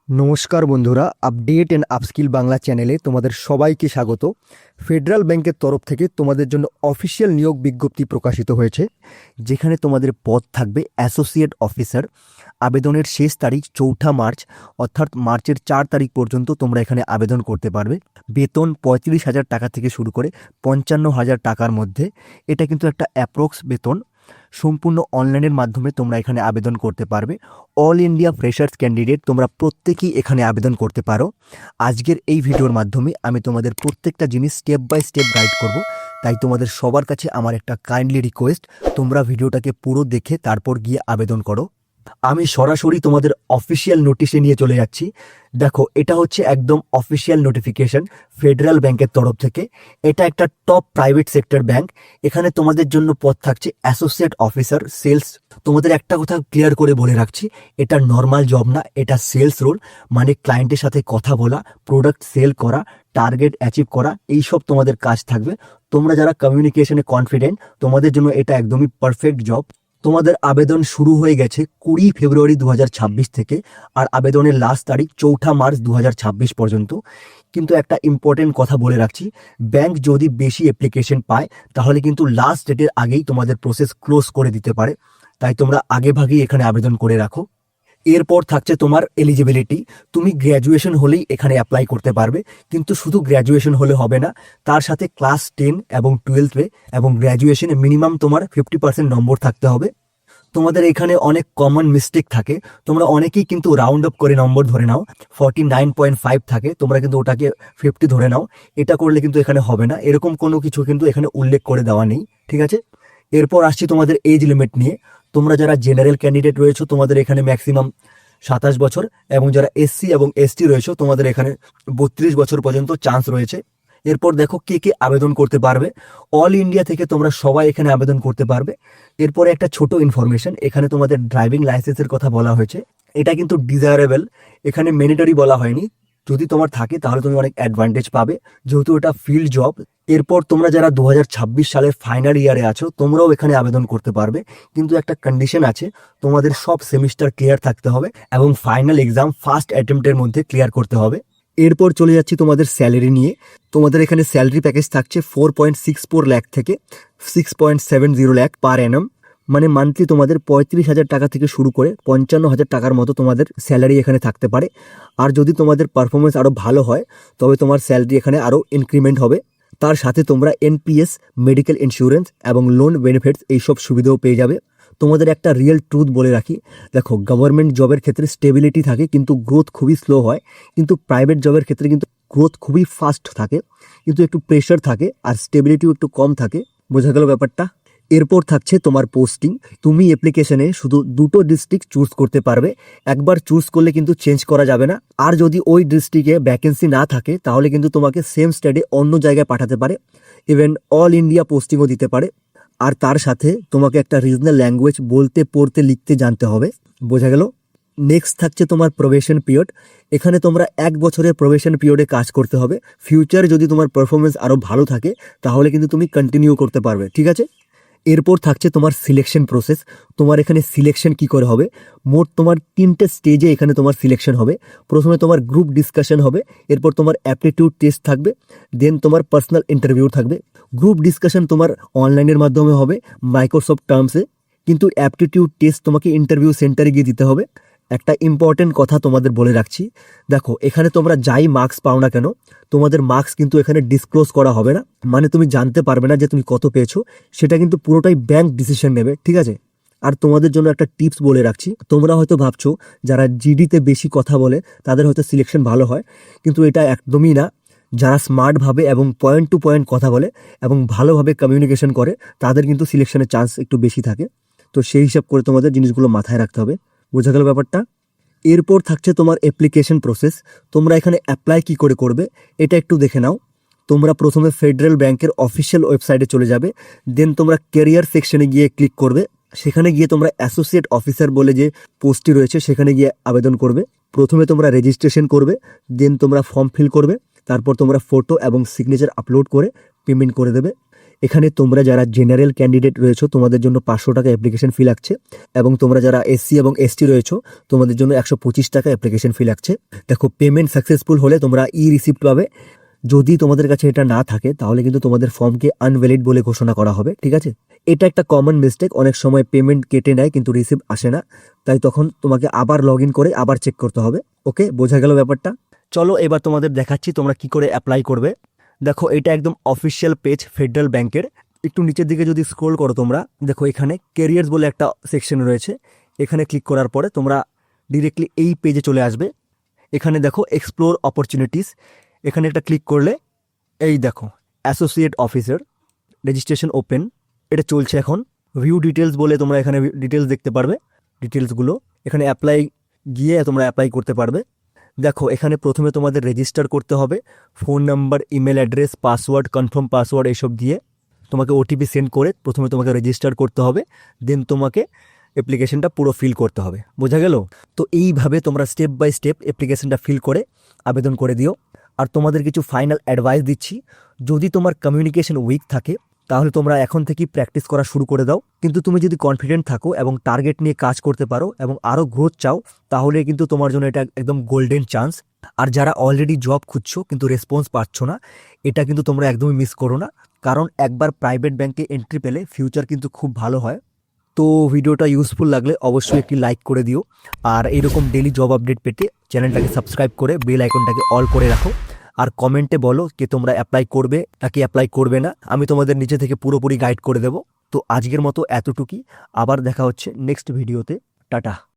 নমস্কার বন্ধুরা, update and upskill Bangla চ্যানেলে তোমাদের সবাইকে স্বাগত। ফেডারেল ব্যাংকের তরফ থেকে তোমাদের জন্য অফিসিয়াল নিয়োগ বিজ্ঞপ্তি প্রকাশিত হয়েছে, যেখানে তোমাদের পদ থাকবে অ্যাসোসিয়েট অফিসার। আবেদনের শেষ তারিখ 4 মার্চ, অর্থাৎ মার্চের 4 তারিখ পর্যন্ত তোমরা এখানে আবেদন করতে পারবে। বেতন 35,000 টাকা থেকে শুরু করে 55,000 টাকার মধ্যে। এটা কিন্তু একটা অ্যাপ্রক্স বেতন। সম্পূর্ণ অনলাইনের মাধ্যমে তোমরা এখানে আবেদন করতে পারবে। অল ইন্ডিয়া ফ্রেশার্স ক্যান্ডিডেট তোমরা প্রত্যেকেই এখানে আবেদন করতে পারো। আজকের এই ভিডিওর মাধ্যমে আমি তোমাদের প্রত্যেকটা জিনিস স্টেপ বাই স্টেপ গাইড করব। তাই তোমাদের সবার কাছে আমার একটা কাইন্ডলি রিকোয়েস্ট, তোমরা ভিডিওটাকে পুরো দেখে তারপর গিয়ে আবেদন করো। আমি সরাসরি তোমাদের অফিসিয়াল নোটিশে নিয়ে চলে যাচ্ছি। দেখো, এটা হচ্ছে একদম অফিসিয়াল নোটিফিকেশন ফেডারেল ব্যাংকের তরফ থেকে। এটা একটা টপ প্রাইভেট সেক্টর ব্যাংক। এখানে তোমাদের জন্য পদ থাকছে অ্যাসোসিয়েট অফিসার সেলস। তোমাদের একটা কথা ক্লিয়ার করে বলে রাখছি, এটা নর্মাল জব না, এটা সেলস রোল। মানে ক্লায়েন্টের সাথে কথা বলা, প্রোডাক্ট সেল করা, টার্গেট অ্যাচিভ করা, এইসব তোমাদের কাজ থাকবে। তোমরা যারা কমিউনিকেশনে কনফিডেন্ট, তোমাদের জন্য এটা একদমই পারফেক্ট জব। তোমাদের আবেদন শুরু হয়ে গেছে 20 ফেব্রুয়ারি 2026 থেকে, আর আবেদনের লাস্ট তারিখ 4 মার্চ 2026 পর্যন্ত। কিন্তু একটা ইম্পর্টেন্ট কথা বলে রাখছি, ব্যাংক যদি বেশি অ্যাপ্লিকেশন পায় তাহলে কিন্তু লাস্ট ডেটের আগেই তোমাদের প্রসেস ক্লোজ করে দিতে পারে। তাই তোমরা আগে ভাগেই এখানে আবেদন করে রাখো। এরপর থাকছে তোমার এলিজিবিলিটি। তুমি গ্র্যাজুয়েশন হলেই এখানে অ্যাপ্লাই করতে পারবে, কিন্তু শুধু গ্র্যাজুয়েশন হলে হবে না, তার সাথে ক্লাস 10 এবং 12 এবং গ্র্যাজুয়েশনে মিনিমাম তোমার 50% নম্বর থাকতে হবে। তোমাদের এখানে অনেক কমন মিস্টেক থাকে, তোমরা অনেকেই কিন্তু রাউন্ড আপ করে নম্বর ধরে নাও। 49.5 থাকে, তোমরা কিন্তু ওটাকে 50 ধরে নাও। এটা করলে কিন্তু এখানে হবে না, এরকম কোনো কিছু কিন্তু এখানে উল্লেখ করে দেওয়া নেই, ঠিক আছে। এরপর আসছি তোমাদের এজ লিমিট নিয়ে। তোমরা যারা জেনারেল ক্যান্ডিডেট রয়েছো তোমাদের এখানে ম্যাক্সিমাম 27 বছর, এবং যারা এসসি এবং এসটি রয়েছো তোমাদের এখানে 32 বছর পর্যন্ত চান্স রয়েছে। এরপর দেখো কে কে আবেদন করতে পারবে। অল ইন্ডিয়া থেকে তোমরা সবাই এখানে আবেদন করতে পারবে। এরপরে একটা ছোট ইনফরমেশন, এখানে তোমাদের ড্রাইভিং লাইসেন্সের কথা বলা হয়েছে। এটা কিন্তু ডিজায়ারেবল, এখানে ম্যান্ডেটরি বলা হয়নি। যদি তোমার থাকে তাহলে তুমি অনেক অ্যাডভান্টেজ পাবে, যেহেতু এটা ফিল্ড জব। এরপর তোমরা যারা 2026 সালের ফাইনাল ইয়ারে আছো তোমরাও এখানে আবেদন করতে পারবে, কিন্তু একটা কন্ডিশন আছে, তোমাদের সব সেমিস্টার ক্লিয়ার থাকতে হবে এবং ফাইনাল এক্সাম ফার্স্ট অ্যাটেম্পটের মধ্যে ক্লিয়ার করতে হবে। এরপর চলে যাচ্ছি তোমাদের স্যালারি নিয়ে। তোমাদের এখানে স্যালারি প্যাকেজ থাকছে 4.64 লাখ থেকে 6.70 লাখ পার অ্যানাম। মানে মান্থলি তোমাদের 35,000 টাকা থেকে শুরু করে 55,000 টাকার মতো তোমাদের স্যালারি এখানে থাকতে পারে। আর যদি তোমাদের পারফরমেন্স আরও ভালো হয় তবে তোমার স্যালারি এখানে আরও ইনক্রিমেন্ট হবে। তার সাথে তোমরা এনপিএস, মেডিকেল ইন্স্যুরেন্স এবং লোন বেনিফিটস এইসব সুবিধাও পেয়ে যাবে। তোমাদের একটা রিয়েল ট্রুথ বলে রাখি, দেখো গভর্নমেন্ট জবের ক্ষেত্রে স্টেবিলিটি থাকে কিন্তু গ্রোথ খুবই স্লো হয়, কিন্তু প্রাইভেট জবের ক্ষেত্রে কিন্তু গ্রোথ খুবই ফাস্ট থাকে, কিন্তু একটু প্রেশার থাকে আর স্টেবিলিটিও একটু কম থাকে। বোঝা গেল ব্যাপারটা। এরপর থাকছে তোমার পোস্টিং। তুমি অ্যাপ্লিকেশনে শুধু 2টো ডিস্ট্রিক্ট চুজ করতে পারবে, একবার চুজ করলে কিন্তু চেঞ্জ করা যাবে না। আর যদি ওই ডিস্ট্রিক্টে ভ্যাকেন্সি না থাকে তাহলে কিন্তু তোমাকে সেম স্টেটে অন্য জায়গায় পাঠাতে পারে, ইভেন অল ইন্ডিয়া পোস্টিংও দিতে পারে। আর তার সাথে তোমাকে একটা রিজনাল ল্যাঙ্গুয়েজ বলতে, পড়তে, লিখতে জানতে হবে। বোঝা গেল। নেক্সট থাকছে তোমার প্রবেশন পিরিয়ড। এখানে তোমরা 1 বছরের প্রবেশন পিরিয়ডে কাজ করতে হবে। ফিউচারে যদি তোমার পারফরমেন্স আরও ভালো থাকে তাহলে কিন্তু তুমি কন্টিনিউ করতে পারবে, ঠিক আছে। এরপর থাকছে তোমার সিলেকশন প্রসেস। তোমার এখানে সিলেকশন কি করে হবে, মোট তোমার 3টে স্টেজে এখানে তোমার সিলেকশন হবে। প্রথমে তোমার গ্রুপ ডিসকাশন হবে, এরপর তোমার অ্যাপটিটিউড টেস্ট থাকবে, দেন তোমার পার্সোনাল ইন্টারভিউ থাকবে। গ্রুপ ডিসকাশন তোমার অনলাইনের মাধ্যমে হবে মাইক্রোসফট টার্মসে, কিন্তু অ্যাপটিটিউড টেস্ট তোমাকে ইন্টারভিউ সেন্টারে গিয়ে দিতে হবে। একটা ইম্পর্টেন্ট কথা তোমাদের বলে রাখছি, দেখো এখানে তোমরা যাই মার্কস পাও না কেন তোমাদের মার্কস কিন্তু এখানে ডিসক্লোজ করা হবে না। মানে তুমি জানতে পারবে না যে তুমি কত পেয়েছো, সেটা কিন্তু পুরোটাই ব্যাংক ডিসিশন নেবে, ঠিক আছে। আর তোমাদের জন্য একটা টিপস বলে রাখছি, তোমরা হয়তো ভাবছো যারা জিডিতে বেশি কথা বলে তাদের হয়তো সিলেকশন ভালো হয়, কিন্তু এটা একদমই না। যারা স্মার্টভাবে এবং পয়েন্ট টু পয়েন্ট কথা বলে এবং ভালোভাবে কমিউনিকেশন করে তাদের কিন্তু সিলেকশনের চান্স একটু বেশি থাকে। তো সেই হিসাব করে তোমাদের জিনিসগুলো মাথায় রাখতে হবে। বোঝা গেল ব্যাপারটা। এরপর থাকছে তোমার অ্যাপ্লিকেশন প্রসেস। তোমরা এখানে অ্যাপ্লাই কি করে করবে এটা একটু দেখে নাও। তোমরা প্রথমে ফেডারেল ব্যাংকের অফিসিয়াল ওয়েবসাইটে চলে যাবে, দেন তোমরা ক্যারিয়ার সেকশনে গিয়ে ক্লিক করবে। সেখানে গিয়ে তোমরা অ্যাসোসিয়েট অফিসার বলে যে পোস্টটি রয়েছে সেখানে গিয়ে আবেদন করবে। প্রথমে তোমরা রেজিস্ট্রেশন করবে, দেন তোমরা ফর্ম ফিল করবে, তারপর তোমরা ফটো এবং সিগনেচার আপলোড করে পেমেন্ট করে দেবে। এখানে তোমরা যারা জেনারেল ক্যান্ডিডেট রয়েছো তোমাদের জন্য 500 টাকা অ্যাপ্লিকেশন ফি লাগছে, এবং তোমরা যারা এসসি এবং এসটি রয়েছো তোমাদের জন্য 125 টাকা অ্যাপ্লিকেশন ফি লাগছে। দেখো, পেমেন্ট সাকসেসফুল হলে তোমরা রিসিপ্ট পাবে। যদি তোমাদের কাছে এটা না থাকে তাহলে কিন্তু তোমাদের ফর্মকে আনভ্যালিড বলে ঘোষণা করা হবে, ঠিক আছে? এটা একটা কমন মিস্টেক, অনেক সময় পেমেন্ট কেটে নেয় কিন্তু রিসিপ্ট আসে না, তাই তখন তোমাকে আবার লগ ইন করে আবার চেক করতে হবে। ওকে, বোঝা গেল ব্যাপারটা? চলো এবার তোমাদের দেখাচ্ছি তোমরা কি করে অ্যাপ্লাই করবে। দেখো, এটা একদম অফিসিয়াল পেজ ফেডারেল ব্যাংকের। একটু নিচের দিকে যদি স্ক্রোল করো তোমরা দেখো এখানে ক্যারিয়ার্স বলে একটা সেকশন রয়েছে। এখানে ক্লিক করার পরে তোমরা ডিরেক্টলি এই পেজে চলে আসবে। এখানে দেখো এক্সপ্লোর অপরচুনিটিস, এখানে একটা ক্লিক করলে এই দেখো অ্যাসোসিয়েট অফিসার রেজিস্ট্রেশন ওপেন, এটা চলছে এখন। ভিউ ডিটেলস বলে তোমরা এখানে ডিটেলস দেখতে পারবে, ডিটেলসগুলো এখানে অ্যাপ্লাই গিয়ে তোমরা অ্যাপ্লাই করতে পারবে। দেখো, এখানে প্রথমে তোমাদের রেজিস্টার করতে হবে, phone number, email address, password, confirm password এইসব দিয়ে তোমাকে ওটিপি সেন্ড করে প্রথমে তোমাকে রেজিস্টার করতে হবে, দেন তোমাকে অ্যাপ্লিকেশনটা পুরো ফিল করতে হবে। বোঝা গেল? তো এইভাবে তোমরা স্টেপ বাই স্টেপ অ্যাপ্লিকেশনটা ফিল করে আবেদন করে দিও। আর তোমাদের কিছু ফাইনাল অ্যাডভাইস দিচ্ছি, যদি তোমার কমিউনিকেশন উইক থাকে তাহলে তোমরা এখন থেকেই প্র্যাকটিস করা শুরু করে দাও। কিন্তু তুমি যদি কনফিডেন্ট থাকো এবং টার্গেট নিয়ে কাজ করতে পারো এবং আরও গ্রোথ চাও তাহলে কিন্তু তোমার জন্য এটা একদম গোল্ডেন চান্স। আর যারা অলরেডি জব খুঁজছো কিন্তু রেসপন্স পাচ্ছ না, এটা কিন্তু তোমরা একদমই মিস করো না, কারণ একবার প্রাইভেট ব্যাংকে এন্ট্রি পেলে ফিউচার কিন্তু খুব ভালো হয়। তো ভিডিওটা ইউজফুল লাগলে অবশ্যই একটি লাইক করে দিও, আর এরকম ডেলি জব আপডেট পেতে চ্যানেলটাকে সাবস্ক্রাইব করে বেল আইকনটাকে অল করে রাখো। আর কমেন্টে বলো যে তোমরা অ্যাপ্লাই করবে নাকি অ্যাপ্লাই করবে না, আমি তোমাদের নিচে থেকে পুরোপুরি গাইড করে দেবো। তো আজকের মতো এতটুকুই, আবার দেখা হচ্ছে নেক্সট ভিডিওতে। টাটা।